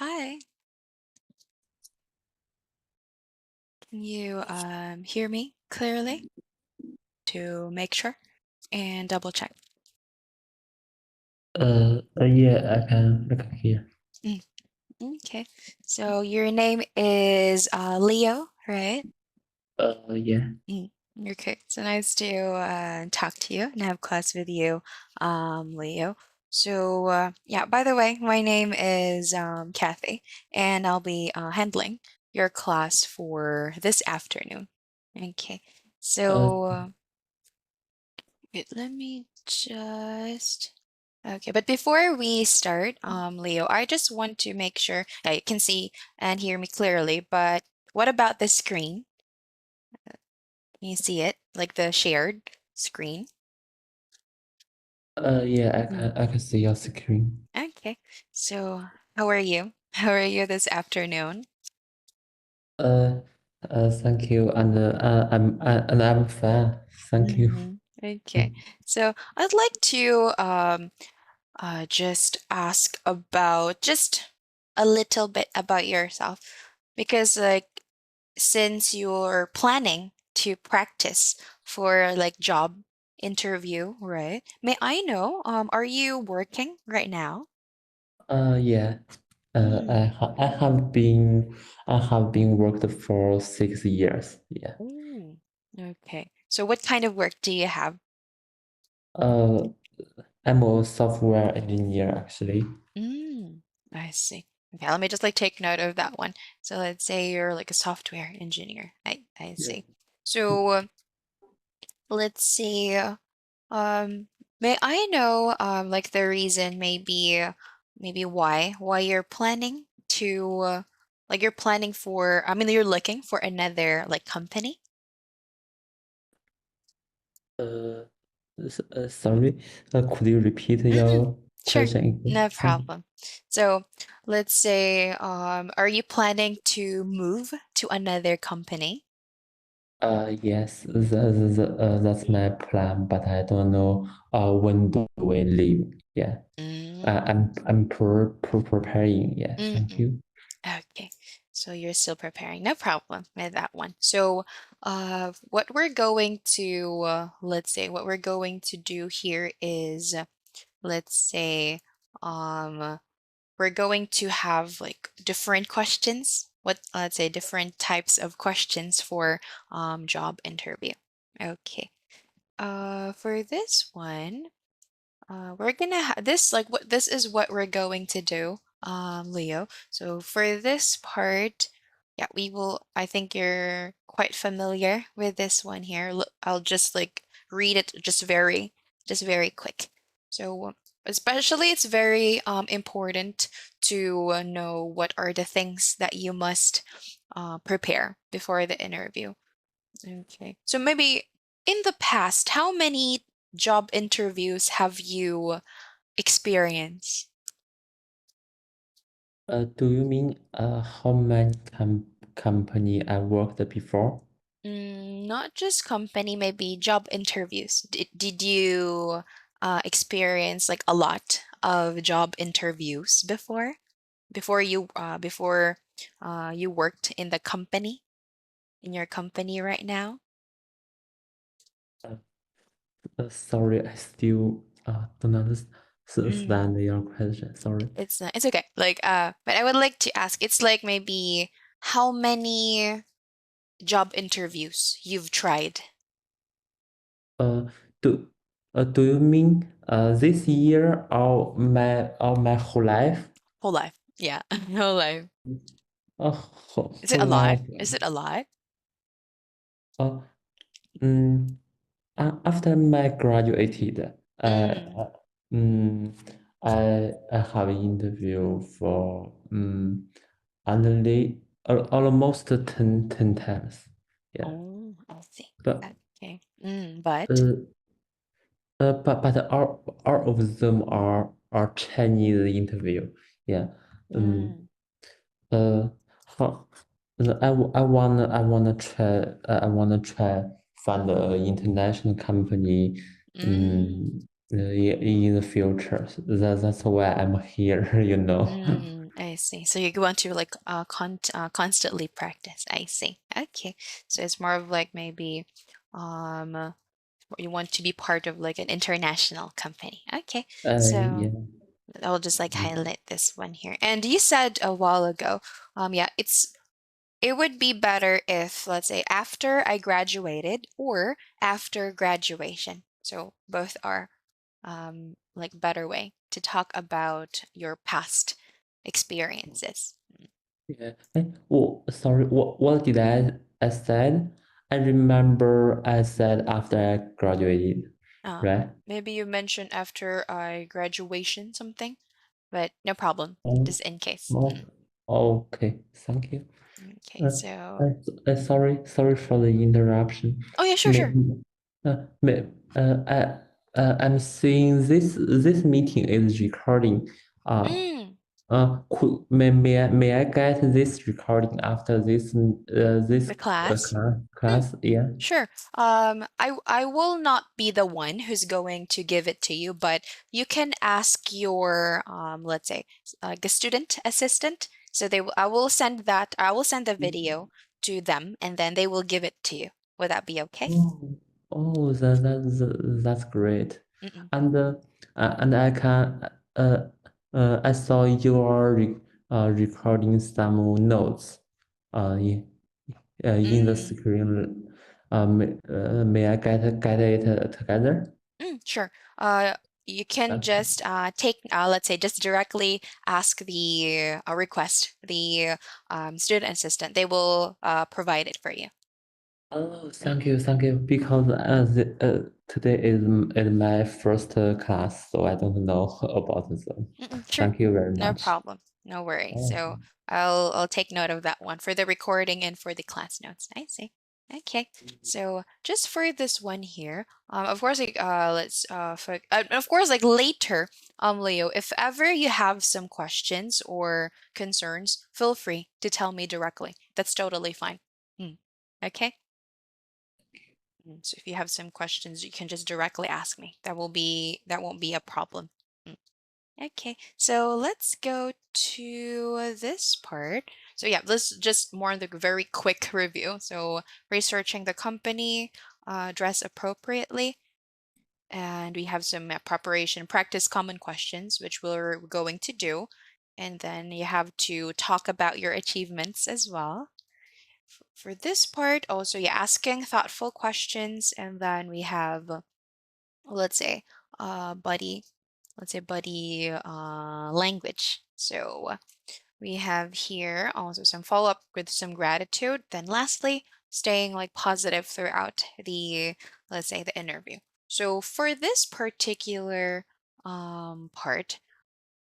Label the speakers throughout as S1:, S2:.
S1: Hi, can you hear me clearly to make sure and double check?
S2: Yeah, I can hear.
S1: Mm, okay, so your name is Leo, right?
S2: Yeah.
S1: Mm, okay, so nice to talk to you and have class with you, Leo. So yeah, by the way, my name is Kathy, and I'll be handling your class for this afternoon. Okay,
S2: Uh,
S1: so. Wait, let me just. Okay, but before we start, Leo, I just want to make sure that you can see and hear me clearly. But what about the screen? Can you see it, like the shared screen?
S2: yeah, I
S1: Mm.
S2: can I can see your screen.
S1: Okay, so how are you? How are you this afternoon?
S2: Uh, Thank you, and I'm fine. Thank you.
S1: Okay, so I'd like to just ask about just a little bit about yourself because like since you're planning to practice for like job interview, right? May I know, are you working right now?
S2: Yeah.
S1: Mm.
S2: I have been worked for 6 years. Yeah.
S1: Ooh. Okay. So what kind of work do you have?
S2: Uh, I'm a software engineer actually.
S1: Mm, I see. Okay, let me just like take note of that one. So let's say you're like a software engineer. I
S2: Yeah.
S1: see. So let's see. Um, may I know like the reason maybe why you're planning to like you're planning for I mean you're looking for another like company?
S2: Uh, Sorry. Could you repeat
S1: Mm-mm.
S2: your
S1: Sure,
S2: question again?
S1: no
S2: Thank you.
S1: problem. So let's say are you planning to move to another company?
S2: Yes, that's my plan, but I don't know when do we leave. Yeah, I'm preparing. Yeah, thank
S1: Mm-mm.
S2: you.
S1: Okay, so you're still preparing. No problem with that one. So, what we're going to, let's say, what we're going to do here is, let's say, um, we're going to have like different questions. What, let's say, different types of questions for job interview. Okay. For this one. We're gonna this like what this is what we're going to do, Leo. So for this part, yeah, we will. I think you're quite familiar with this one here. Look, I'll just like read it just very quick. So especially, it's very important to know what are the things that you must prepare before the interview. Okay. So maybe in the past, how many job interviews have you experienced?
S2: Do you mean how many company I worked before?
S1: Not just company, maybe job interviews. Did you experience like a lot of job interviews before you worked in the company in your company right now?
S2: Uh, Sorry, I still don't
S1: Mm,
S2: understand your question. Sorry.
S1: it's not, it's okay. Like but I would like to ask, it's like maybe how many job interviews you've tried
S2: Uh, do do you mean this year or my whole life?
S1: whole life. Yeah, whole life. Is it
S2: Whole
S1: a lot?
S2: life.
S1: Is it a lot?
S2: Uh, mm, After my graduated,
S1: Mm.
S2: mm, I have an interview for only almost 10 times. Yeah,
S1: Oh, I see.
S2: but
S1: Okay. But
S2: uh, but all of them are Chinese interview. Yeah. Um.
S1: mm,
S2: Uh. How, I wanna try find an international company.
S1: mm,
S2: In the future. That's why I'm here. You know.
S1: I see. So you want to like constantly practice. I see. Okay. So it's more of like maybe um you want to be part of like an international company. Okay. So
S2: Yeah.
S1: I'll just like highlight this one here. And you said a while ago, yeah, it would be better if, let's say, after I graduated or after graduation. So both are like better way to talk about your past experiences.
S2: Yeah. Well, sorry, what did I said? I remember I said after I graduated,
S1: Uh,
S2: right?
S1: Maybe you mentioned after I graduation something, but no problem,
S2: Oh,
S1: just in case.
S2: oh, okay. Thank you.
S1: Okay,
S2: Uh,
S1: so
S2: sorry for the interruption.
S1: oh yeah, sure, sure.
S2: Maybe, may, I'm seeing this meeting is recording. Uh,
S1: Mm,
S2: may I get this recording after this
S1: the class. Mm,
S2: class? Yeah.
S1: sure. I will not be the one who's going to give it to you, but you can ask your let's say like a student assistant. So I will send that. I will send the video to them, and then they will give it to you. Would that be okay?
S2: Oh, that's great.
S1: Mm-mm.
S2: And I saw you are recording some notes in in the
S1: Mm,
S2: screen. May I get it together?
S1: sure. You can
S2: Okay.
S1: just take, let's say, just directly ask the request the student assistant. They will provide it for you.
S2: Oh, thank you. Because today is my first class, so I don't know about them.
S1: Sure,
S2: Thank you very
S1: no
S2: much.
S1: problem. No worries.
S2: Oh,
S1: So I'll take note of that one for the recording and for the class notes. I see. Okay. So just for this one here, of course, like let's of course, like later, Leo, if ever you have some questions or concerns, feel free to tell me directly. That's totally fine. Mm. Okay. So if you have some questions, you can just directly ask me. That won't be a problem. Mm. Okay, so let's go to this part. So yeah, this just more the very quick review. So researching the company, dress appropriately, and we have some preparation, practice common questions, which we're going to do. And then you have to talk about your achievements as well. For this part, also you're asking thoughtful questions, and then we have, let's say, buddy, let's say buddy language. So we have here also some follow-up with some gratitude. Then lastly, staying like positive throughout the, let's say, the interview. So for this particular part,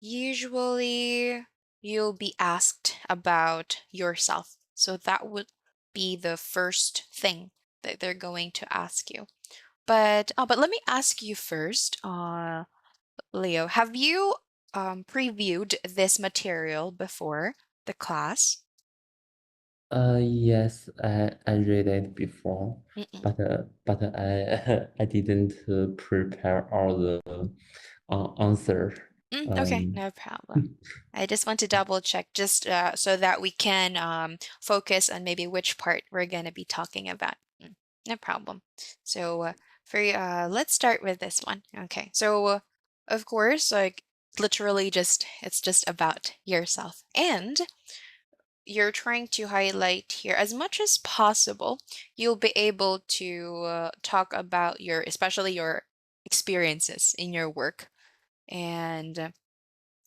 S1: usually you'll be asked about yourself. So that would be the first thing that they're going to ask you. But let me ask you first, Leo, have you previewed this material before the class?
S2: yes, I read it before,
S1: Mm-mm.
S2: but I didn't prepare all the answer.
S1: Okay,
S2: Um,
S1: no problem. I just want to double check just so that we can focus on maybe which part we're going to be talking about. No problem. So let's start with this one. Okay, so of course, like literally just it's just about yourself. And you're trying to highlight here as much as possible, you'll be able to talk about your, especially your experiences in your work. And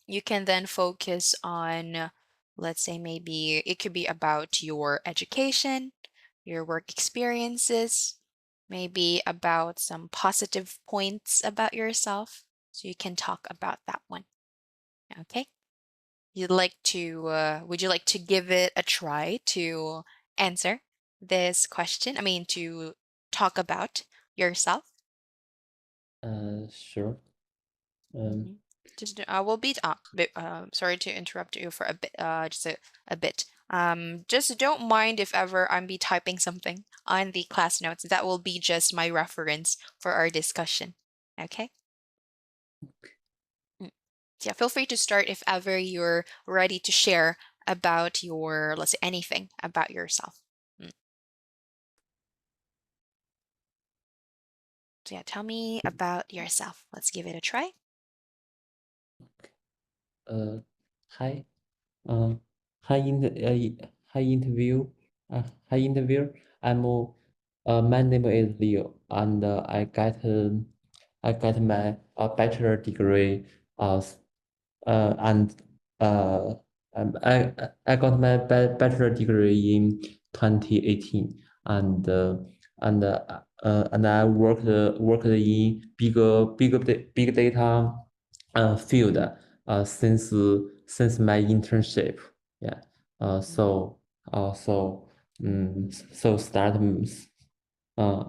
S1: you can then focus on, let's say, maybe it could be about your education, your work experiences, maybe about some positive points about yourself. So you can talk about that one. Okay. Would you like to give it a try to answer this question? I mean, to talk about yourself?
S2: sure. Um,
S1: hmm Just, we'll be, sorry to interrupt you for a bit, just a bit. Just don't mind if ever I'm be typing something on the class notes. That will be just my reference for our discussion. Okay? So yeah, feel free to start if ever you're ready to share about your, let's say, anything about yourself. Mm. So yeah, tell me about yourself. Let's give it a try.
S2: Uh, hi. Uh, hi, hi interview. Hi interview. My name is Leo, and I got my bachelor degree. S- and I got my bachelor degree in 2018, and and I worked in big data field since my internship. Yeah.
S1: Mhm.
S2: So uh, so so start uh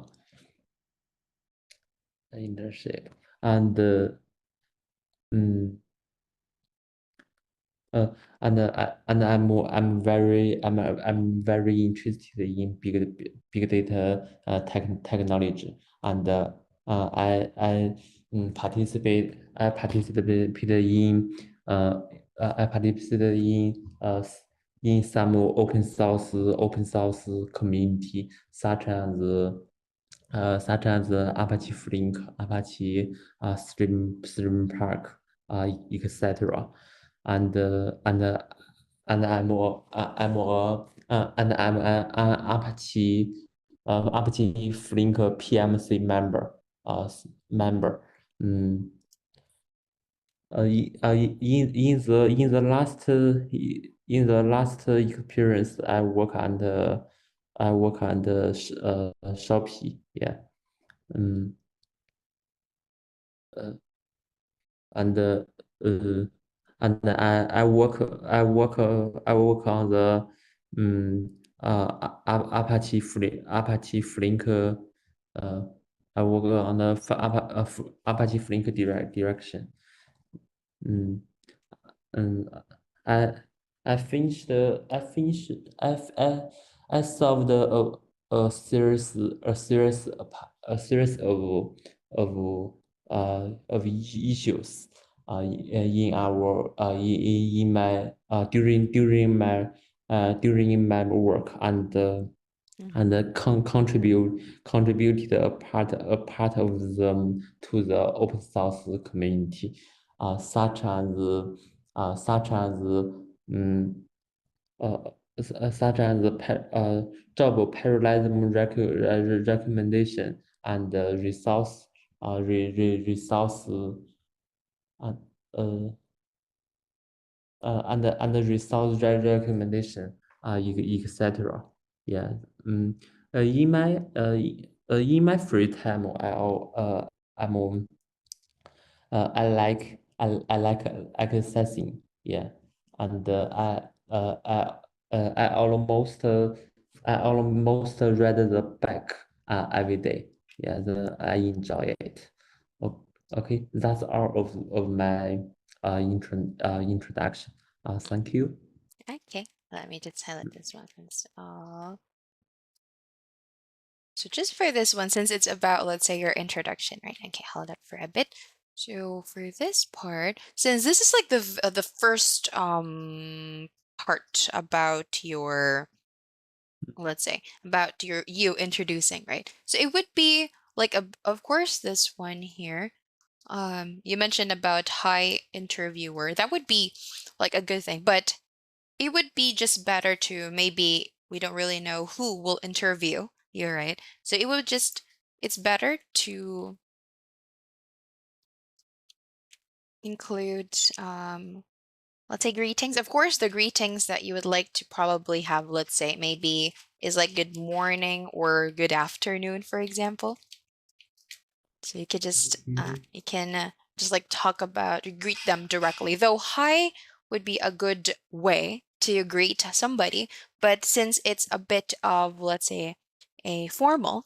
S2: internship and mm, Uh, I'm very interested in big data technology, and I participated I participated in some open source community such as Apache Flink, Apache Stream Park, etc. And uh, and uh, I'm a Apache Flink PMC member. Member. Mm, in the last experience, I work under Shopee. Yeah. Um, uh, and I work on the Apache Flink I work on the Apache Flink direction. Mm. And I I finished I f- I solved a series a series of issues in our in my during my work and
S1: Mhm.
S2: contributed a part of them to the open source community, such as um, uh, such as job parallelism recommendation and resource uh, uh, and the resource recommendation, etc. Yeah. Um, in my free time, I'm I like exercising. Yeah, and I almost read the book every day. Yeah, I enjoy it. Okay, that's all of my introduction. Thank you.
S1: Okay, let me just highlight this one first. So just for this one, since it's about, let's say, your introduction, right? Okay, hold up for a bit. So for this part, since this is like the first part about your, let's say, about your you introducing, right? So it would be like of course this one here. You mentioned about high interviewer. That would be like a good thing, but it would be just better to, maybe we don't really know who will interview you, right? So it would just, it's better to include, let's say, greetings. Of course, the greetings that you would like to probably have, let's say, maybe is like good morning or good afternoon, for example. So you could just
S2: Mhm.
S1: you can just like talk about, greet them directly. Though hi would be a good way to greet somebody, but since it's a bit of, let's say, a formal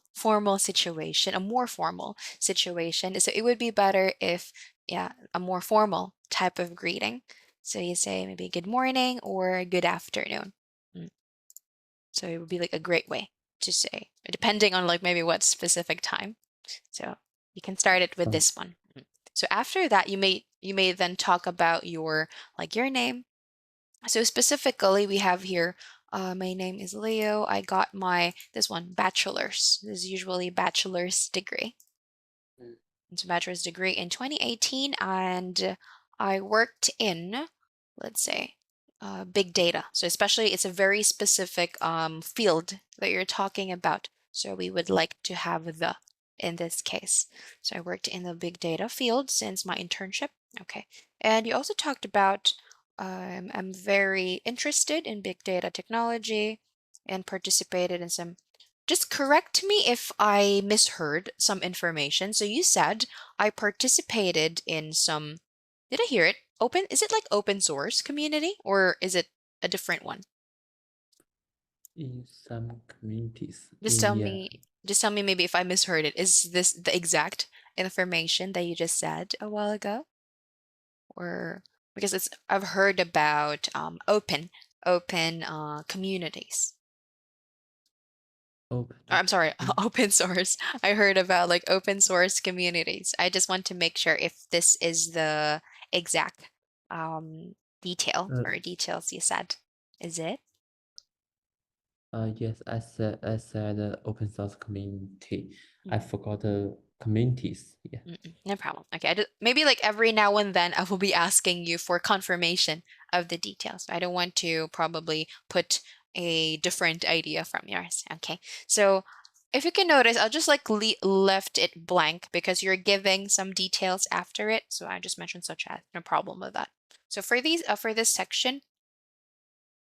S1: situation, a more formal situation, so it would be better if, yeah, a more formal type of greeting. So you say maybe good morning or good afternoon. Mm. So it would be like a great way to say, depending on like maybe what specific time. So you can start it with
S2: Uh,
S1: this one. So after that, you may then talk about your name. So specifically, we have here, my name is Leo. I got my this one bachelor's. This is usually bachelor's degree.
S2: Mm.
S1: It's a bachelor's degree in 2018, and I worked in, let's say, big data. So especially, it's a very specific field that you're talking about. So we would like to have the in this case. So I worked in the big data field since my internship. Okay. And you also talked about I'm very interested in big data technology and participated in some. Just correct me if I misheard some information. So you said I participated in some, did I hear it? Is it like open source community or is it a different one?
S2: In some communities,
S1: Just tell
S2: yeah.
S1: me, just tell me maybe if I misheard it. Is this the exact information that you just said a while ago? Or because I've heard about open communities. Or, I'm sorry,
S2: Okay.
S1: open source. I heard about like open source communities. I just want to make sure if this is the exact detail
S2: Uh,
S1: or details you said. Is it?
S2: yes, I said open source community. I
S1: Mm,
S2: forgot the communities. Yeah.
S1: no problem. Okay, maybe like every now and then I will be asking you for confirmation of the details. I don't want to probably put a different idea from yours. Okay, so if you can notice, I'll just like left it blank because you're giving some details after it. So I just mentioned such as no problem with that. So for this section,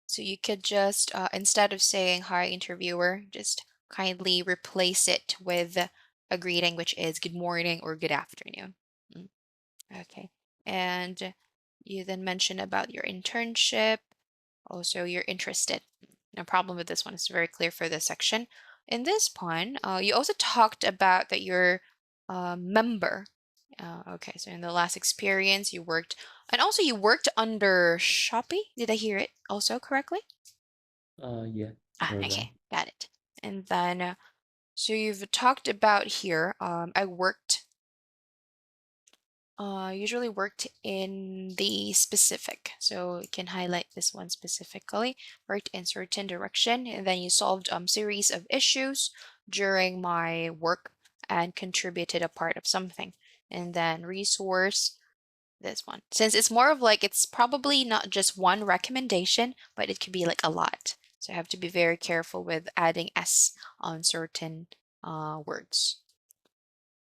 S1: so you could just instead of saying hi interviewer, just kindly replace it with a greeting, which is good morning or good afternoon. Mm, okay. And you then mention about your internship. Also, you're interested. No problem with this one. It's very clear for this section. In this one, you also talked about that you're a member. Okay, so in the last experience, you worked, and also you worked under Shopee. Did I hear it also correctly?
S2: Yeah,
S1: Ah,
S2: you're right.
S1: okay, got it. And then, so you've talked about here, I usually worked in the specific. So you can highlight this one specifically. Worked in certain direction, and then you solved series of issues during my work and contributed a part of something. And then resource, this one. Since it's more of like it's probably not just one recommendation, but it could be like a lot. So I have to be very careful with adding S on certain words.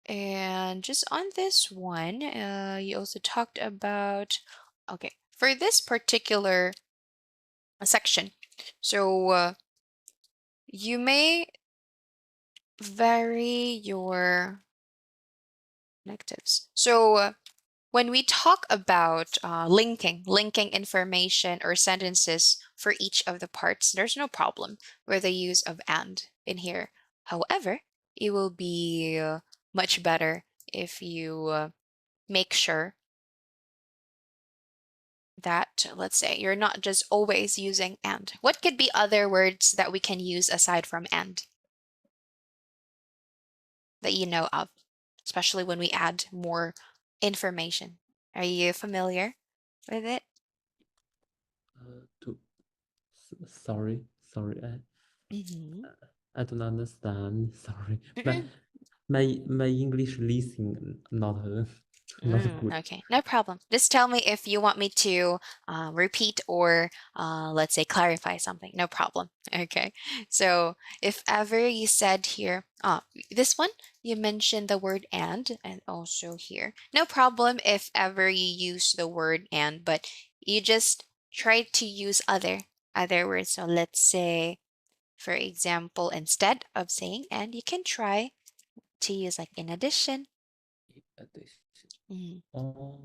S1: And just on this one, you also talked about, okay, for this particular section, so you may vary your negatives. So when we talk about linking information or sentences for each of the parts, there's no problem with the use of and in here. However, it will be much better if you make sure that, let's say, you're not just always using and. What could be other words that we can use aside from and that you know of, especially when we add more information? Are you familiar with it?
S2: To sorry,
S1: Mm-hmm.
S2: I don't understand. Sorry, my English listening not not good.
S1: Okay, no problem. Just tell me if you want me to repeat or let's say clarify something. No problem. Okay. So if ever you said here, this one, you mentioned the word and also here. No problem if ever you use the word and, but you just try to use other words. So let's say, for example, instead of saying and, you can try to use like in addition.
S2: Addition.
S1: Mhm.
S2: Oh,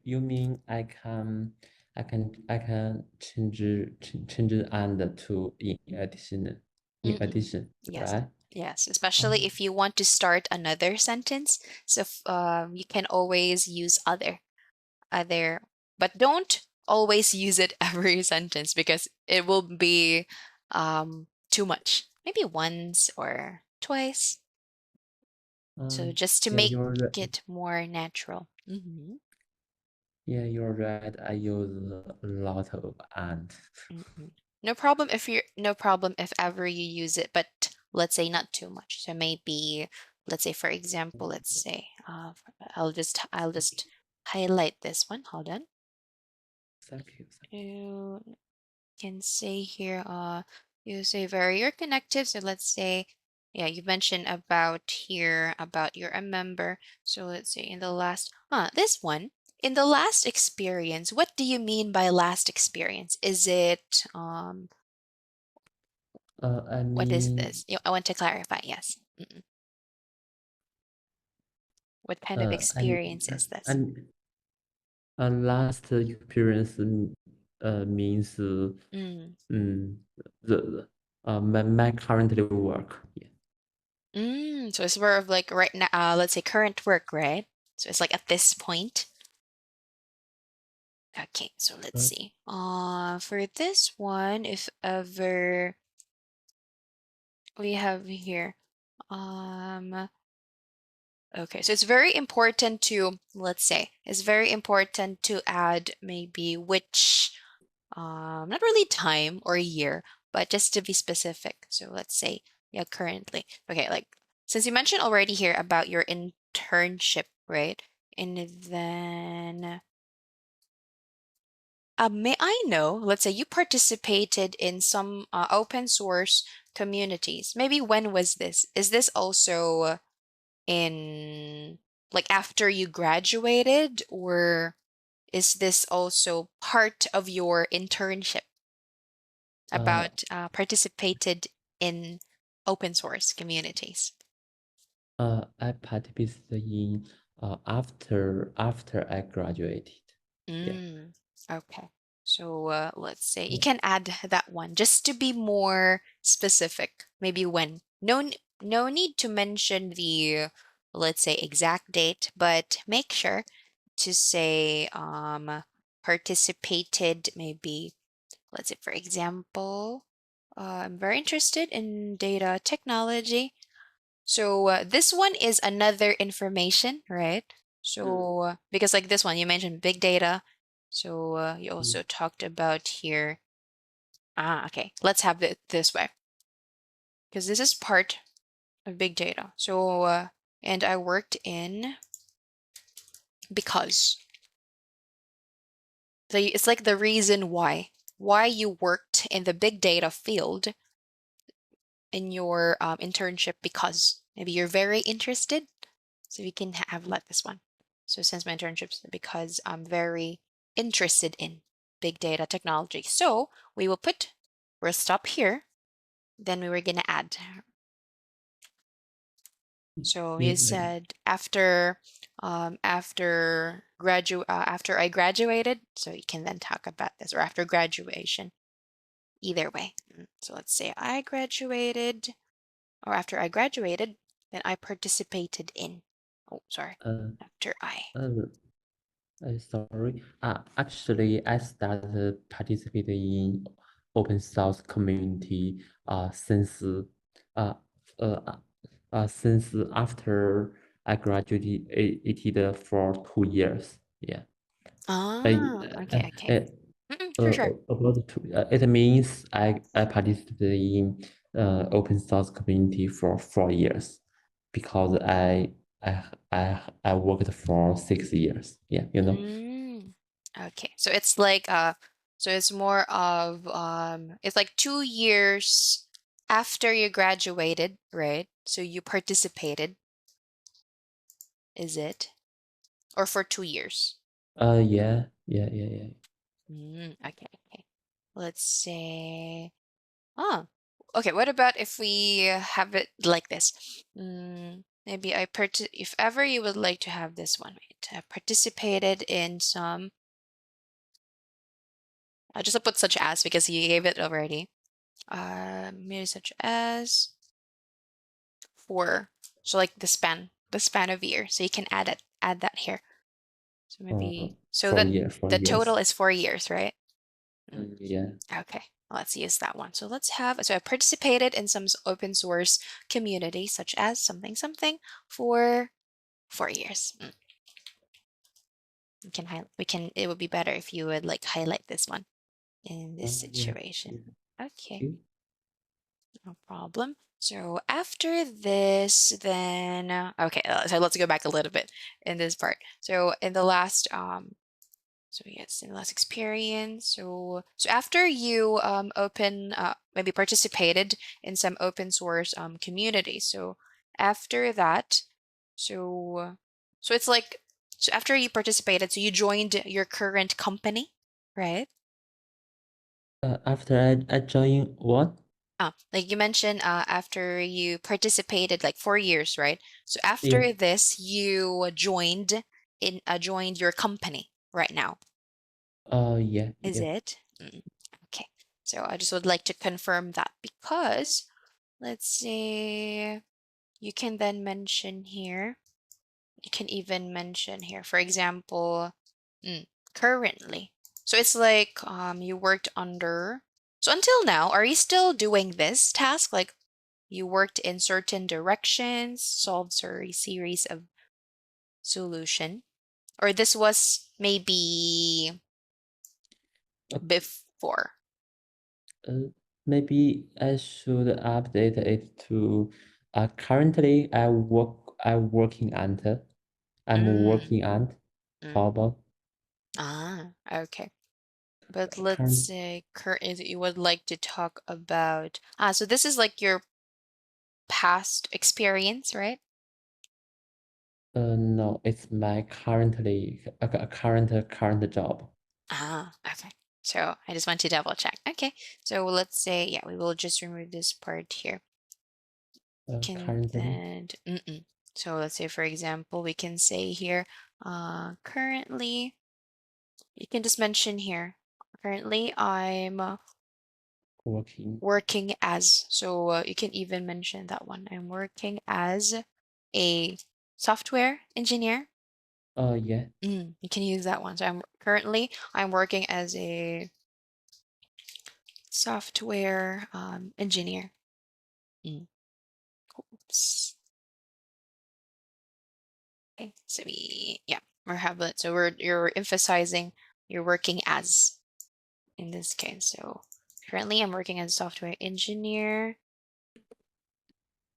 S2: you mean I can change and to in
S1: Mm-mm.
S2: addition,
S1: Yes.
S2: right?
S1: Yes, especially
S2: Oh,
S1: if you want to start another sentence. So you can always use other, but don't always use it every sentence because it will be too much. Maybe once or twice. So just to
S2: Yeah,
S1: make
S2: you're right.
S1: it more natural.
S2: Yeah, you're right. I use a lot of and.
S1: No problem if ever you use it, but let's say not too much. So maybe, let's say for example, let's say, I'll just highlight this one. Hold on.
S2: Thank you.
S1: You can say here, you say very connected. So let's say, yeah, you mentioned about here about you're a member. So let's say in the last, this one, in the last experience, what do you mean by last experience? Is it,
S2: I
S1: what is
S2: mean,
S1: this? I want to clarify. Yes. What kind of
S2: and
S1: experience is this?
S2: and last experience means
S1: Mm.
S2: my currently work. Yeah.
S1: So it's more of like right now, let's say current work, right? So it's like at this point. Okay, so let's
S2: Uh,
S1: see. For this one, if ever we have here, okay, so it's very important to, let's say, it's very important to add maybe which, not really time or year, but just to be specific. So let's say, yeah, currently. Okay, like since you mentioned already here about your internship, right? And then, may I know, let's say you participated in some open source communities. Maybe when was this? Is this also in like after you graduated, or is this also part of your internship
S2: uh,
S1: about participated in open source communities?
S2: I participated in after I graduated. Yeah.
S1: Mm, okay. So let's say you can add that one just to be more specific. Maybe when. No need to mention the, let's say, exact date, but make sure to say participated maybe, let's say for example, I'm very interested in data technology. So this one is another information, right?
S2: Mm.
S1: So because like this one, you mentioned big data. So you
S2: Mm.
S1: also talked about here. Okay. Let's have it this way because this is part of big data. So and I worked in because. So it's like the reason why you worked in the big data field in your internship because maybe you're very interested. So we can have like this one. So since my internships, because I'm very interested in big data technology. So we'll stop here. Then we were gonna add. So
S2: Yeah.
S1: you said after I graduated, so you can then talk about this or after graduation. Either way. So let's say I graduated or after I graduated, then I participated in. Oh, sorry.
S2: Uh,
S1: After I.
S2: uh, sorry. Actually, I started participating in open source community uh, uh, since after I graduated for 2 years. Yeah. I,
S1: Okay, okay. For sure.
S2: about it means I participated in open source community for 4 years because I worked for 6 years. Yeah, you know.
S1: Okay. So it's like so it's more of it's like 2 years after you graduated, right? So you participated, is it? Or for 2 years?
S2: Yeah.
S1: Okay, okay. Let's say oh, okay. What about if we have it like this? Maybe if ever you would like to have this one, right? I participated in some. I'll just put such as because you gave it already. Maybe such as four. So like the span of year. So you can add that here. So maybe so
S2: For
S1: that
S2: year for
S1: the total
S2: years.
S1: is 4 years, right?
S2: Yeah.
S1: Okay. let's use that one. So I participated in some open source community, such as something something, for 4 years. It would be better if you would like highlight this one in this
S2: Yeah.
S1: situation. Okay,
S2: Okay.
S1: no problem. So after this, then, okay, so let's go back a little bit in this part. So in the last, so yes, in the last experience. So after you maybe participated in some open source community. So after that, so it's like, so after you participated, so you joined your current company, right?
S2: After I join what?
S1: Like you mentioned, after you participated like 4 years, right? So
S2: Yeah.
S1: after this, you joined your company right now.
S2: Yeah.
S1: Is
S2: Yes.
S1: it? Okay. So I just would like to confirm that because let's see, you can then mention here. You can even mention here, for example, currently. So it's like you worked under. So until now, are you still doing this task? Like you worked in certain directions, solved a series of solution, or this was maybe
S2: Uh,
S1: before?
S2: Maybe I should update it to currently I'm working at
S1: Mm,
S2: how
S1: mm.
S2: about
S1: Okay. But let's
S2: current
S1: say current you would like to talk about so this is like your past experience, right?
S2: no, it's my current job.
S1: Okay. So I just want to double check. Okay. So let's say, yeah, we will just remove this part here. Can
S2: Currently
S1: then, so let's say, for example, we can say here, currently, you can just mention here, currently I'm
S2: working.
S1: working as, so you can even mention that one. I'm working as a software engineer.
S2: Yeah.
S1: You can use that one. So I'm working as a software engineer. Mm. Oops. Okay, so you're emphasizing you're working as in this case. So currently I'm working as a software engineer.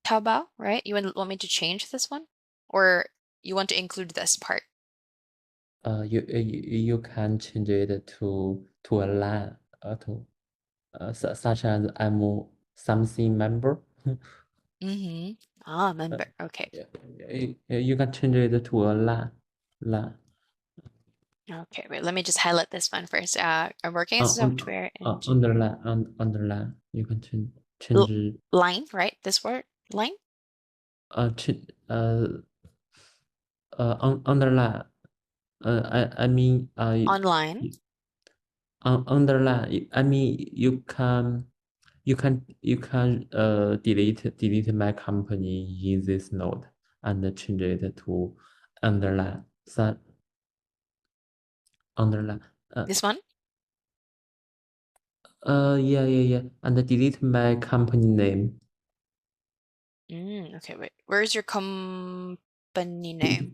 S1: How about, right? You want me to change this one? Or you want to include this part?
S2: You can change it to a line such as I'm something member.
S1: Mm-hmm.
S2: Uh,
S1: Member. Okay.
S2: yeah, you can change it to a line.
S1: Okay, wait, let me just highlight this one first. I'm working as a software engineer.
S2: Underline. You can
S1: L
S2: change
S1: line, right? This word, line?
S2: change underline. I mean
S1: Online.
S2: underline. I mean you can delete my company in this node and change it to underline. So underline.
S1: This one?
S2: Yeah. And delete my company name.
S1: Okay, wait. Where's your company name?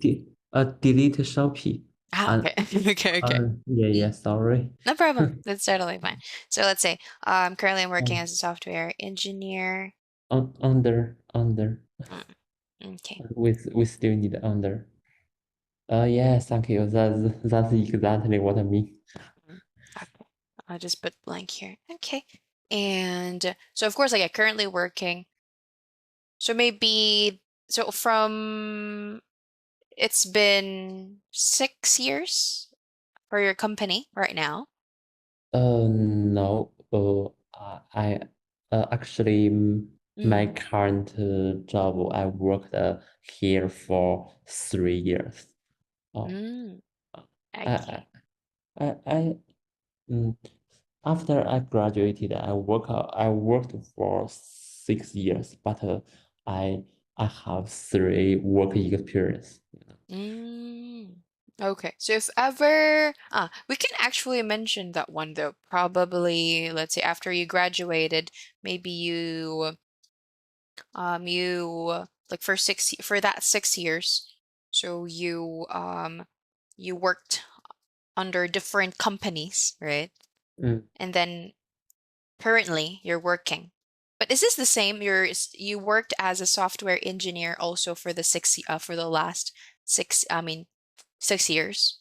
S2: Delete Shopee. And
S1: Okay. Okay.
S2: yeah. Sorry.
S1: No problem. That's totally fine. So let's say, currently I'm working as a software engineer.
S2: Under.
S1: Mm, okay.
S2: We still need under. Yeah. Thank you. That's exactly what I mean.
S1: Mm, okay. I'll just put blank here. Okay. And so of course, like, I currently working. So maybe, so from, it's been 6 years for your company right now.
S2: No. I actually my
S1: Mm.
S2: current job I worked here for 3 years. Oh,
S1: Mm.
S2: I
S1: Okay.
S2: I I mm, after I graduated, I worked for 6 years, but I I have three work experience.
S1: Mm. Okay, so if ever, we can actually mention that one though. Probably, let's say after you graduated, maybe you like for that 6 years, so you worked under different companies, right?
S2: Mm.
S1: And then currently you're working. But is this the same? You worked as a software engineer also for the for the last 6 years.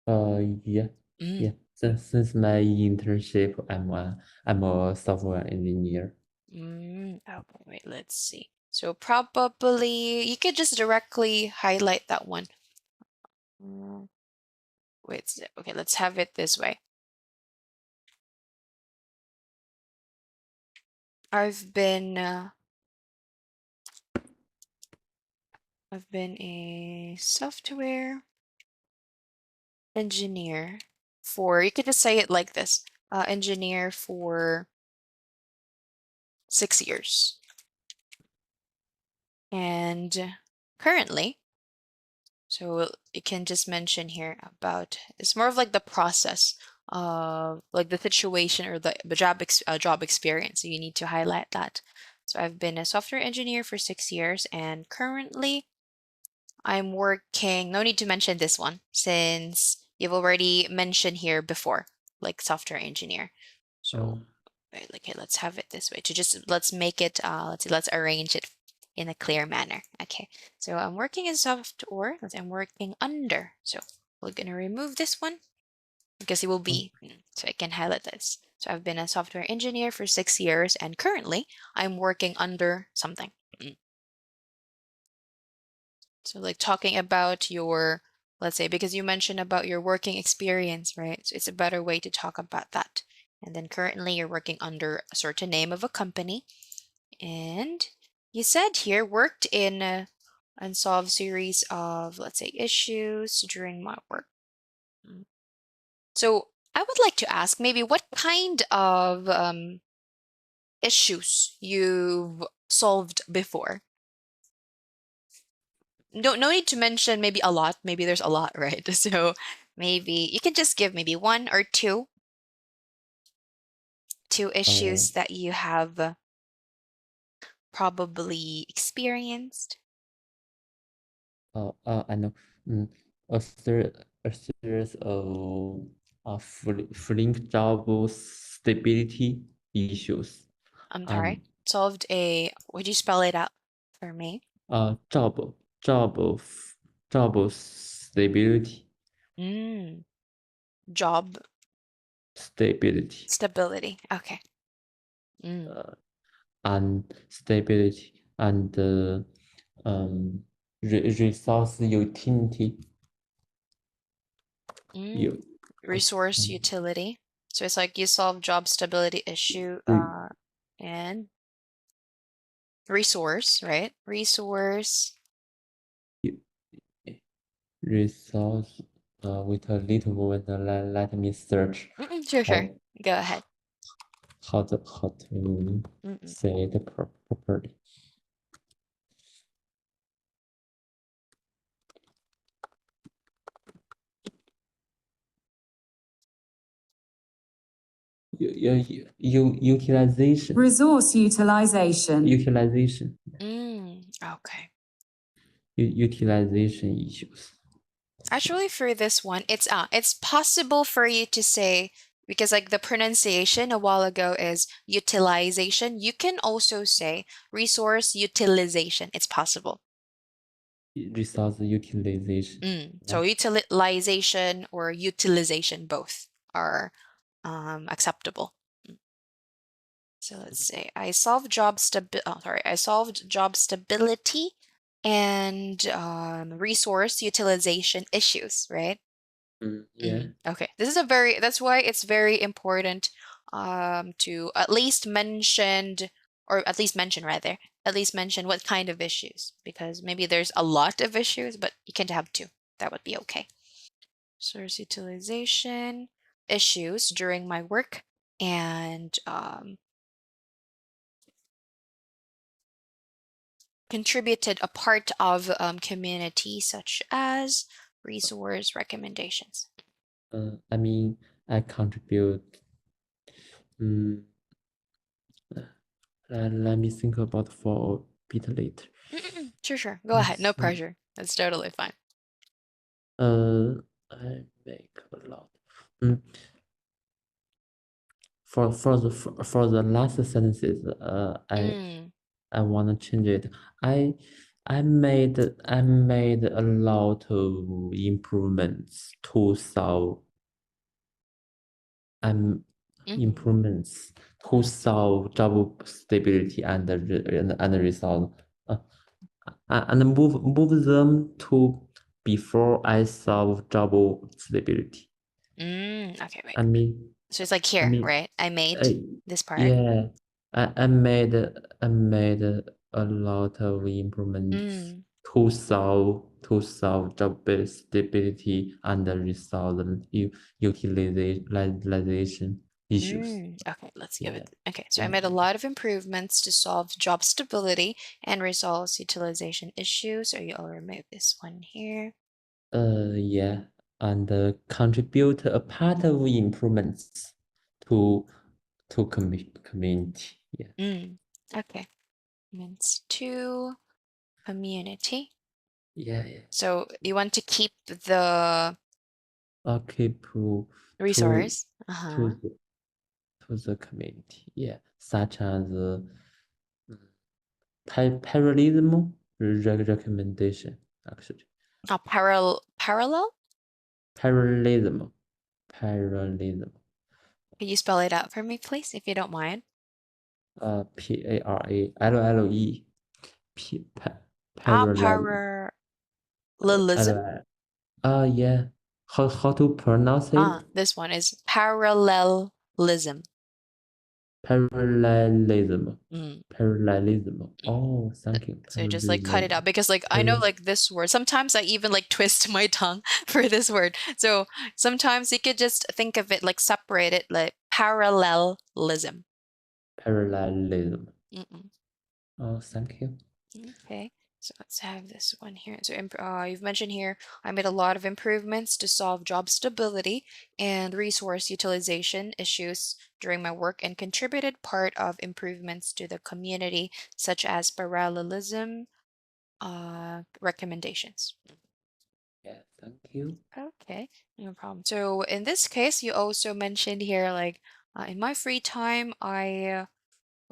S2: Yeah,
S1: Mm.
S2: yeah. Since my internship, I'm a software engineer.
S1: Okay, wait, let's see. So probably you could just directly highlight that one. Mm, Wait, okay, let's have it this way. I've been uh, I've been a software engineer for, you could just say it like this, engineer for 6 years. And currently, so you can just mention here about, it's more of like the process of like the situation or the job experience. So you need to highlight that. So I've been a software engineer for 6 years, and currently I'm working, no need to mention this one since you've already mentioned here before, like software engineer. So,
S2: Uh,
S1: right, okay, let's have it this way to just let's make it, let's see, let's arrange it in a clear manner. Okay, so I'm working as software, I'm working under. So we're gonna remove this one because it will be, so I can highlight this. So I've been a software engineer for 6 years, and currently I'm working under something. Mm. So like talking about your, let's say, because you mentioned about your working experience, right? So it's a better way to talk about that. And then currently you're working under a certain name of a company. And you said here worked in unsolved series of, let's say, issues during my work. Mm. So I would like to ask maybe what kind of issues you've solved before. No need to mention maybe a lot. Maybe there's a lot, right? So maybe you can just give maybe one or two
S2: uh,
S1: issues that you have probably experienced.
S2: I know. Mm, a series, a series of flink job stability issues,
S1: I'm sorry.
S2: and
S1: Solved a, would you spell it out for me?
S2: job job job stability
S1: Mm, job
S2: stability
S1: stability. Okay. Mm,
S2: uh, and stability and resource utility.
S1: mm.
S2: You
S1: Resource utility. So it's like you solve job stability issue
S2: re,
S1: and resource, right? Resource.
S2: resource with a little moment, let me search
S1: Sure, sure.
S2: how
S1: Go ahead.
S2: how to
S1: Mm-mm.
S2: say it properly. Utilization.
S3: Resource utilization.
S2: Utilization.
S1: Okay.
S2: Utilization issues.
S1: Actually, for this one, it's possible for you to say, because like the pronunciation a while ago is utilization. You can also say resource utilization. It's possible.
S2: Resource utilization.
S1: So
S2: Yeah.
S1: utilization or utilization both are acceptable. Mm. So let's say I solved job stability and resource utilization issues, right?
S2: Yeah.
S1: Okay, this is a very, that's why it's very important to at least mention rather, at least mention what kind of issues, because maybe there's a lot of issues, but you can have two. That would be okay. Source utilization issues during my work, and contributed a part of community such as, resource recommendations.
S2: I mean, I contribute. Let me think about for a bit later.
S1: Sure. Go ahead. No
S2: Let's see.
S1: pressure. That's totally fine.
S2: I make a lot. For the last sentences, I want to change it. I made a lot of improvements to solve improvements to solve job stability and result and move them to before I solve job stability.
S1: Okay, wait.
S2: I mean,
S1: So it's like here, right? I made this part.
S2: Yeah, I made a lot of improvements to solve job stability and resolve utilization issues.
S1: Okay, let's give it. Okay, so I made a lot of improvements to solve job stability and resolve utilization issues. So you'll remove this one here.
S2: Yeah, and contribute a part of improvements to community. Yeah.
S1: Okay. Means to community.
S2: Yeah.
S1: So you want to keep the
S2: Keep
S1: resource.
S2: to the community. Yeah, such as parallelism recommendation actually.
S1: Parallel?
S2: Parallelism.
S1: Can you spell it out for me, please, if you don't mind?
S2: Parallele.
S1: Parallelism.
S2: Yeah. How to pronounce it?
S1: This one is parallelism.
S2: Parallelism. Oh, thank you.
S1: So just like cut it out because like I know like this word. Sometimes I even like twist my tongue for this word. So sometimes you could just think of it like separate it like parallelism.
S2: Parallelism. Oh, thank you.
S1: Okay. So let's have this one here. So you've mentioned here, I made a lot of improvements to solve job stability and resource utilization issues during my work and contributed part of improvements to the community, such as parallelism recommendations.
S2: Yeah, thank you.
S1: Okay, no problem. So in this case, you also mentioned here, like, in my free time,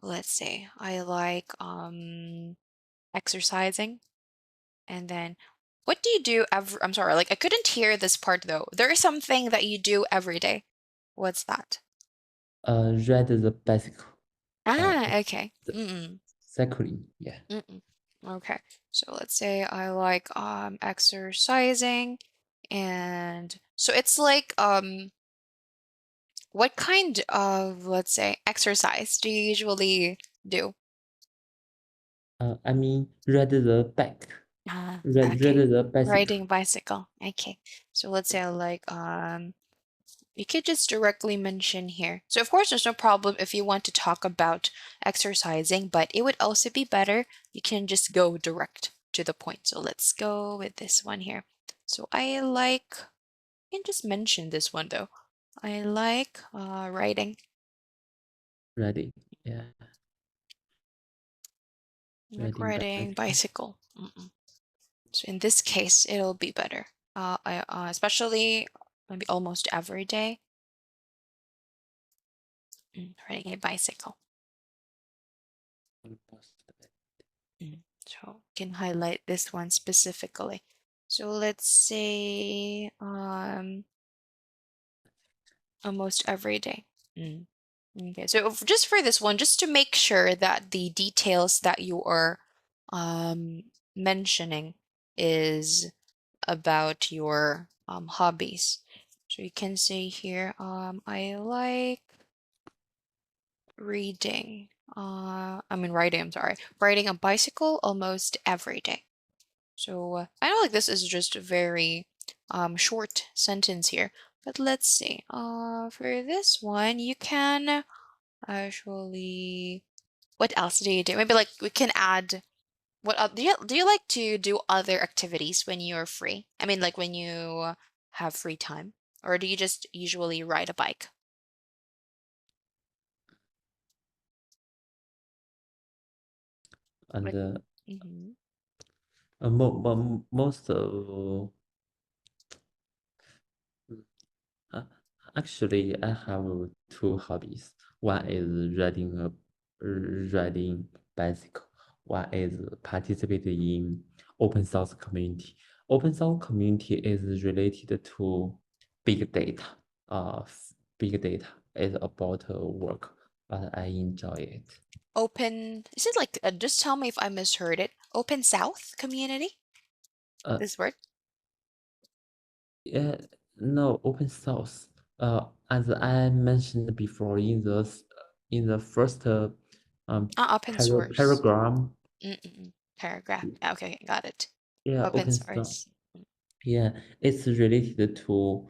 S1: let's say, I like exercising. And then what do you do I'm sorry, like I couldn't hear this part though. There is something that you do every day. What's that?
S2: Ride the bicycle.
S1: Okay.
S2: Cycling, yeah.
S1: Okay. So let's say I like exercising, and so it's like what kind of, let's say, exercise do you usually do?
S2: I mean ride the bike. Ride
S1: Okay.
S2: the bicycle.
S1: Riding bicycle. Okay. So let's say I like you could just directly mention here. So of course, there's no problem if you want to talk about exercising, but it would also be better. You can just go direct to the point. So let's go with this one here. So I like, you can just mention this one though. I like riding.
S2: Riding, yeah.
S1: Like riding bicycle. So in this case, it'll be better. Especially maybe almost every day. Riding a bicycle. So you can highlight this one specifically. So let's say almost every day. Okay, so just for this one, just to make sure that the details that you are mentioning is about your hobbies. So you can say here, I like reading. Riding, I'm sorry. Riding a bicycle almost every day. So I know like this is just a very short sentence here, but let's see. For this one, you can actually, what else do you do? Maybe like we can add what do you like to do other activities when you're free? I mean, like when you have free time, or do you just usually ride a bike?
S2: And
S1: Like, mm-hmm.
S2: most of uh, actually I have two hobbies. One is riding bicycle. One is participating in open source community. Open source community is related to big data. Big data is about work, but I enjoy it.
S1: Is it like, just tell me if I misheard it. Open South community?
S2: Uh,
S1: This word?
S2: Yeah, no, open source. As I mentioned before in the first
S1: Open source.
S2: paragraph,
S1: Mm-mm. Paragraph. Okay, got it.
S2: yeah,
S1: Open
S2: open source.
S1: source.
S2: Yeah, it's related to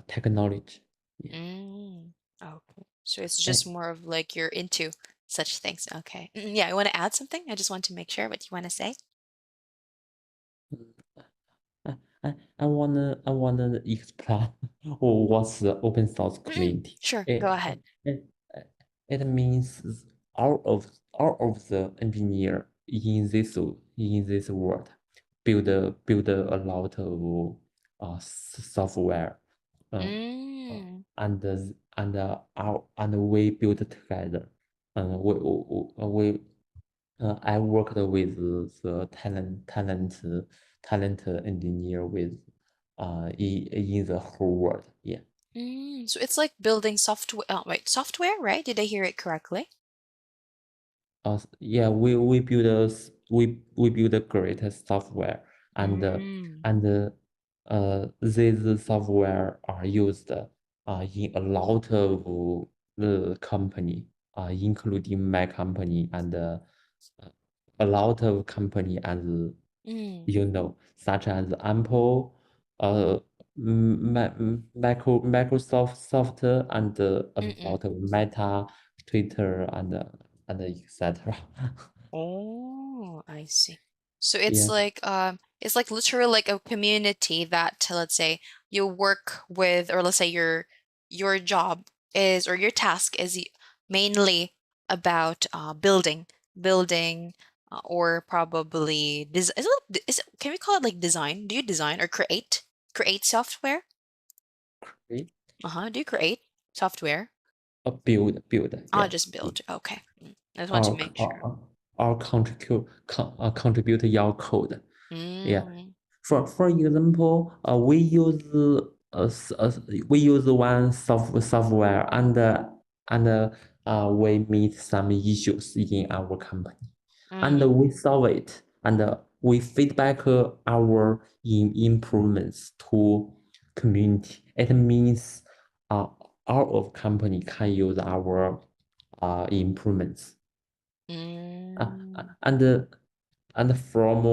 S2: technology. Yeah.
S1: Okay. So it's
S2: I,
S1: just more of like you're into such things. Okay. Yeah, I want to add something. I just want to make sure what you want to say.
S2: I wanna explain what's the open source community.
S1: Sure, go
S2: It,
S1: ahead.
S2: it, it means all of the engineer in this world build a lot of software,
S1: Mm,
S2: and we build together. We I worked with the talent engineer with in the whole world. Yeah.
S1: so it's like building software. Oh, wait, software, right? Did I hear it correctly?
S2: Yeah, we build we build a great software, and
S1: Mm,
S2: these software are used in a lot of company, including my company, and a lot of company, as
S1: mm,
S2: you know, such as Apple, Microsoft, and a
S1: mm-mm.
S2: lot of Meta, Twitter, and etc.
S1: Oh, I see. So
S2: Yeah.
S1: it's like literally like a community that let's say you work with, or let's say your job is, or your task is mainly about building or probably can we call it like design? Do you design or create software?
S2: Okay.
S1: Do you create software?
S2: Build.
S1: I'll
S2: Yeah.
S1: just build. Okay. I just want to
S2: Or
S1: make sure.
S2: or or contribute your code. Yeah.
S1: Mm,
S2: For example, we use one software, and we meet some issues in our company, and
S1: mm.
S2: we solve it, and we feedback our improvements to community. It means all of company can use our improvements. Uh,
S1: Mm,
S2: and and from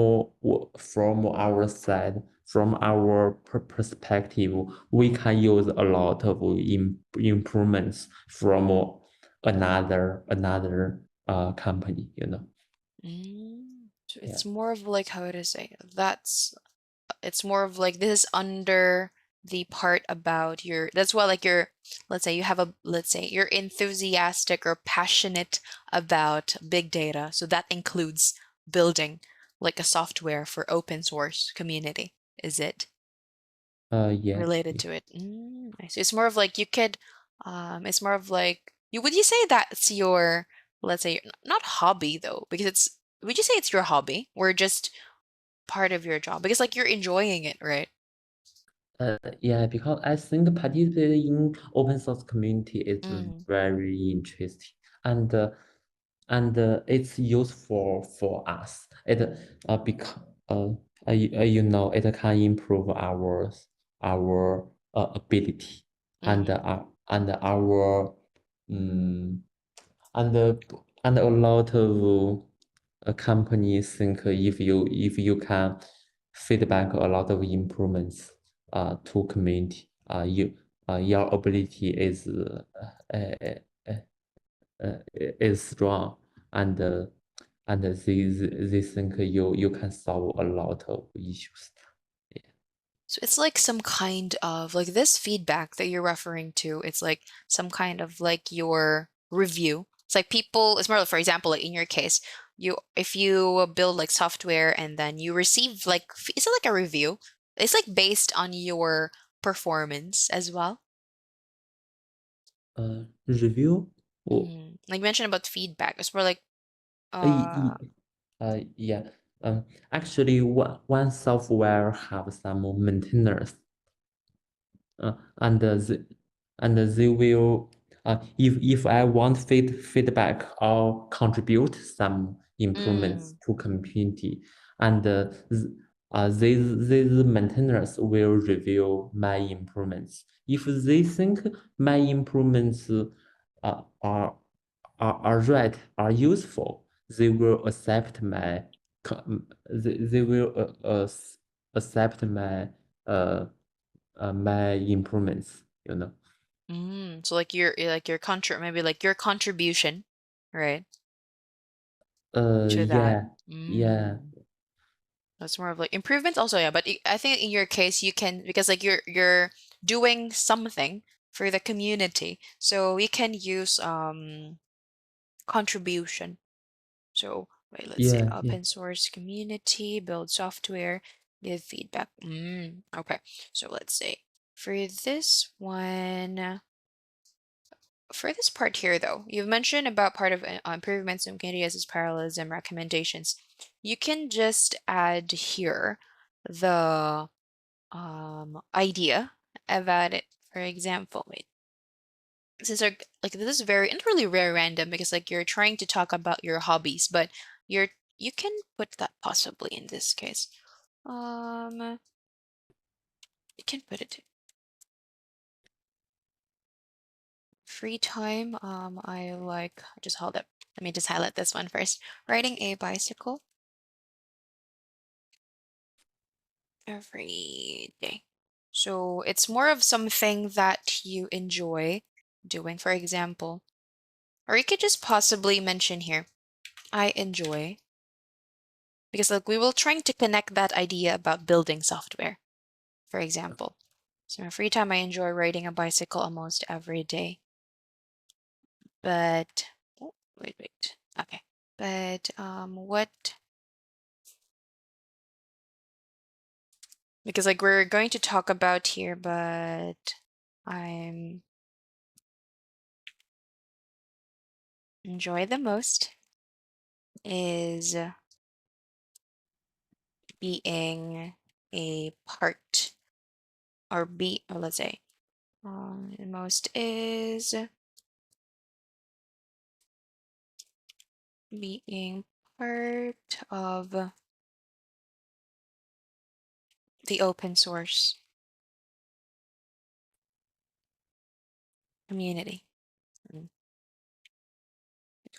S2: our side, from our perspective, we can use a lot of improvements from another company, you know.
S1: So
S2: Yeah.
S1: it's more of like how to say it's more of like this is under the part about that's why like let's say you have let's say you're enthusiastic or passionate about big data. So that includes building like a software for open source community. Is it
S2: Yeah.
S1: related to it? I see. It's more of like it's more of like would you say that's your, let's say, not hobby though, because would you say it's your hobby or just part of your job? Because like you're enjoying it, right?
S2: Yeah, because I think participating in open source community is
S1: Mm,
S2: very interesting, and it's useful for us. It because you know, it can improve our ability, and
S1: mm,
S2: our and and a lot of companies think if you can feedback a lot of improvements to community, your ability uh, uh, is strong, and and they think you can solve a lot of issues.
S1: So it's like some kind of like this feedback that you're referring to. It's like some kind of like your review. It's like people, it's more like, for example, like in your case, if you build like software and then you receive like, is it like a review? It's like based on your performance as well.
S2: Review?
S1: Like you mentioned about feedback. It's more like,
S2: Yeah. Actually, one software have some maintainers, and they will, if I want feedback or contribute some improvements to community, and these maintainers will review my improvements. If they think my improvements are are right, are useful, they will accept my they will accept my my improvements, you know.
S1: so like your maybe like your contribution, right? To that.
S2: Yeah.
S1: That's more of like improvements also, yeah. But I think in your case you can, because like you're doing something for the community, so we can use contribution. So wait, let's see.
S2: Yeah.
S1: Open source community, build software, give feedback. Okay. So let's see. For this one, for this part here, though, you've mentioned about part of improvements in community as parallelism recommendations. You can just add here the idea about it. For example, wait, since like this is very and really very random because like you're trying to talk about your hobbies, but you can put that possibly in this case. You can put it free time. I like just hold up. Let me just highlight this one first. Riding a bicycle every day. So it's more of something that you enjoy doing, for example. Or you could just possibly mention here, I enjoy, because like we will trying to connect that idea about building software, for example. So in my free time, I enjoy riding a bicycle almost every day. But, oh, wait. Okay. But what? Because like we're going to talk about here, but I'm enjoy the most is being a part or let's say the most is being part of the open source community.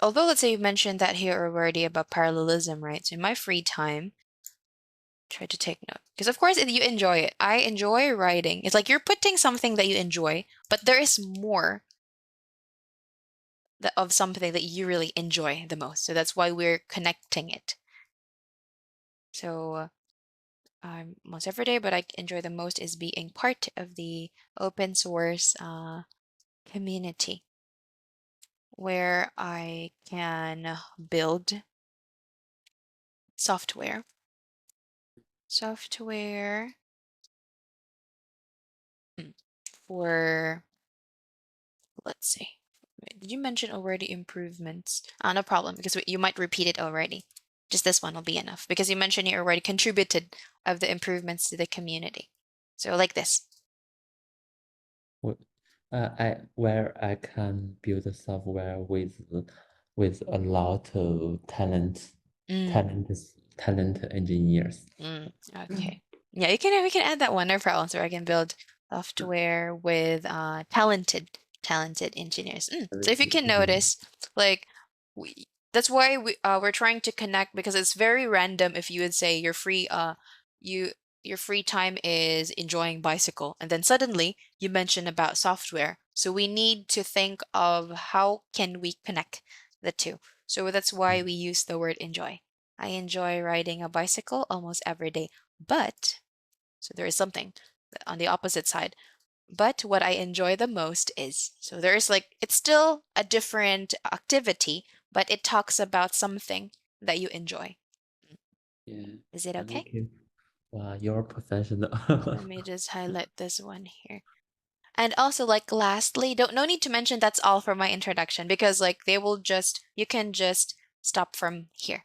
S1: Although let's say you mentioned that here already about parallelism, right? So in my free time, try to take note. Because of course you enjoy it. I enjoy writing. It's like you're putting something that you enjoy, but there is more of something that you really enjoy the most. So that's why we're connecting it. So almost every day, but I enjoy the most is being part of the open source community where I can build software. For, let's see, did you mention already improvements? No problem, because you might repeat it already. Just this one will be enough because you mentioned you already contributed of the improvements to the community. So like this.
S2: Where I can build a software with a lot of talent engineers.
S1: Okay. Yeah, we can add that one, no problem. So I can build software with talented engineers. So if you can notice, like that's why we're trying to connect, because it's very random if you would say your free time is enjoying bicycle, and then suddenly you mention about software. So we need to think of how can we connect the two. So that's why we use the word enjoy. I enjoy riding a bicycle almost every day. But, so there is something on the opposite side. But what I enjoy the most is, so there's like, it's still a different activity, but it talks about something that you enjoy.
S2: Yeah.
S1: Is it okay?
S2: Thank you. Wow, you're professional.
S1: Let me just highlight this one here. And also, like, lastly, no need to mention that's all for my introduction because, like, you can just stop from here.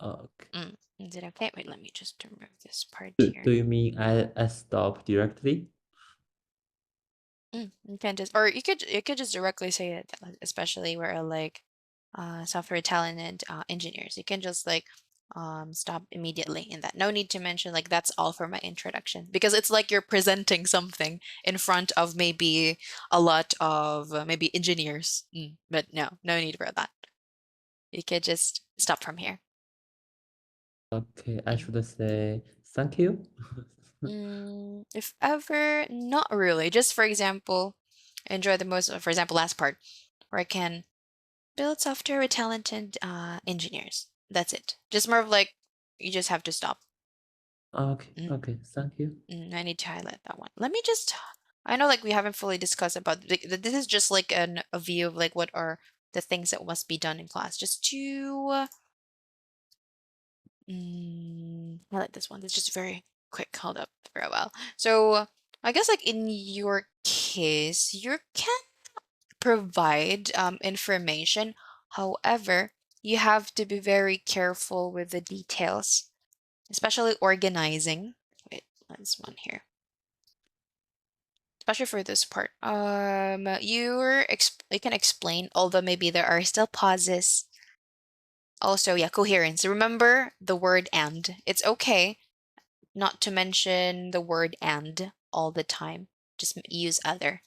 S2: Okay.
S1: Is it okay? Wait, let me just remove this part
S2: Do
S1: here.
S2: you mean I stop directly?
S1: You can just, or you could just directly say it, especially where like software talented engineers. You can just like stop immediately in that. No need to mention like that's all for my introduction because it's like you're presenting something in front of maybe a lot of maybe engineers. But no need for that. You could just stop from here.
S2: Okay, I should say thank you.
S1: If ever, not really. Just for example, enjoy the most, for example, last part where I can build software with talented engineers. That's it. Just more of like, you just have to stop.
S2: Okay, thank you.
S1: I need to highlight that one. Let me just, I know like we haven't fully discussed about, this is just like a view of like what are the things that must be done in class. Just to highlight this one. It's just very quick. Hold up for a while. So I guess like in your case, you can provide information. However, you have to be very careful with the details, especially organizing. Wait, this one here. Especially for this part. You can explain, although maybe there are still pauses. Also, yeah, coherence. Remember the word and. It's okay not to mention the word and all the time. Just use other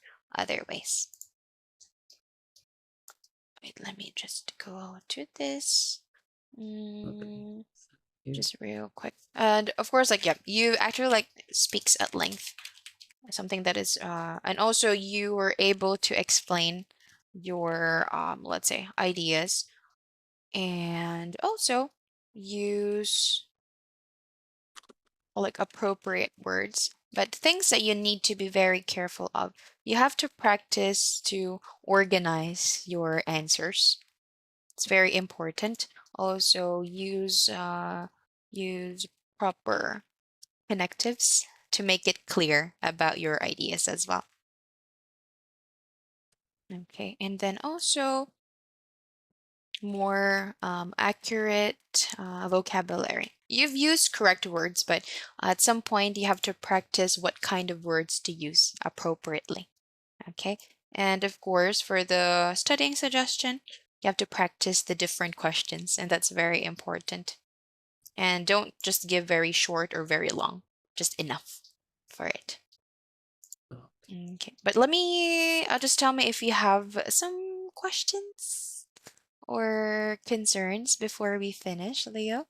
S1: ways. Wait, let me just go to this.
S2: Okay.
S1: Just real quick. And of course, like, yeah, you actually like speaks at length. Something that is, and also you were able to explain your, let's say, ideas and also use like appropriate words, but things that you need to be very careful of. You have to practice to organize your answers. It's very important. Also use proper connectives to make it clear about your ideas as well. Okay, and then also more accurate vocabulary. You've used correct words, but at some point you have to practice what kind of words to use appropriately. Okay, and of course, for the studying suggestion, you have to practice the different questions, and that's very important. And don't just give very short or very long, just enough for it. Okay, but just tell me if you have some questions or concerns before we finish, Leo.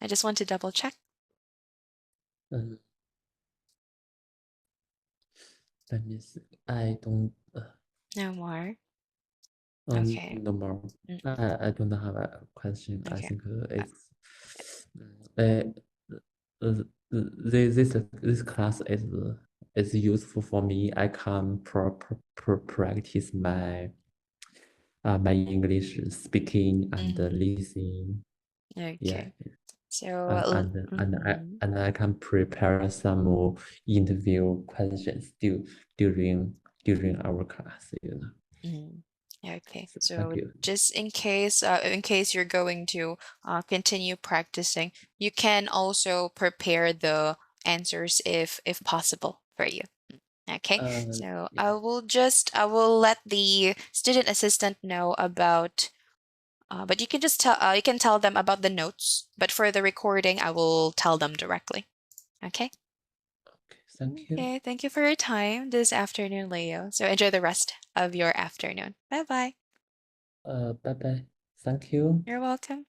S1: I just want to double check.
S2: Let me see. I don't.
S1: No more. Okay.
S2: No more.
S1: Mm-mm.
S2: I don't have a question. I
S1: Okay.
S2: think it's this class is useful for me. I can practice my my English speaking and listening. Yeah,
S1: Okay. So,
S2: and I can prepare some more interview questions during our class.
S1: Okay.
S2: So
S1: So
S2: thank you.
S1: just in case you're going to continue practicing, you can also prepare the answers if possible for you. Okay. So
S2: Yeah.
S1: I will let the student assistant know about but you can just you can tell them about the notes, but for the recording I will tell them directly. Okay?
S2: Okay, thank you.
S1: Okay, thank you for your time this afternoon, Leo. So enjoy the rest of your afternoon. Bye-bye.
S2: Bye bye. Thank you.
S1: You're welcome.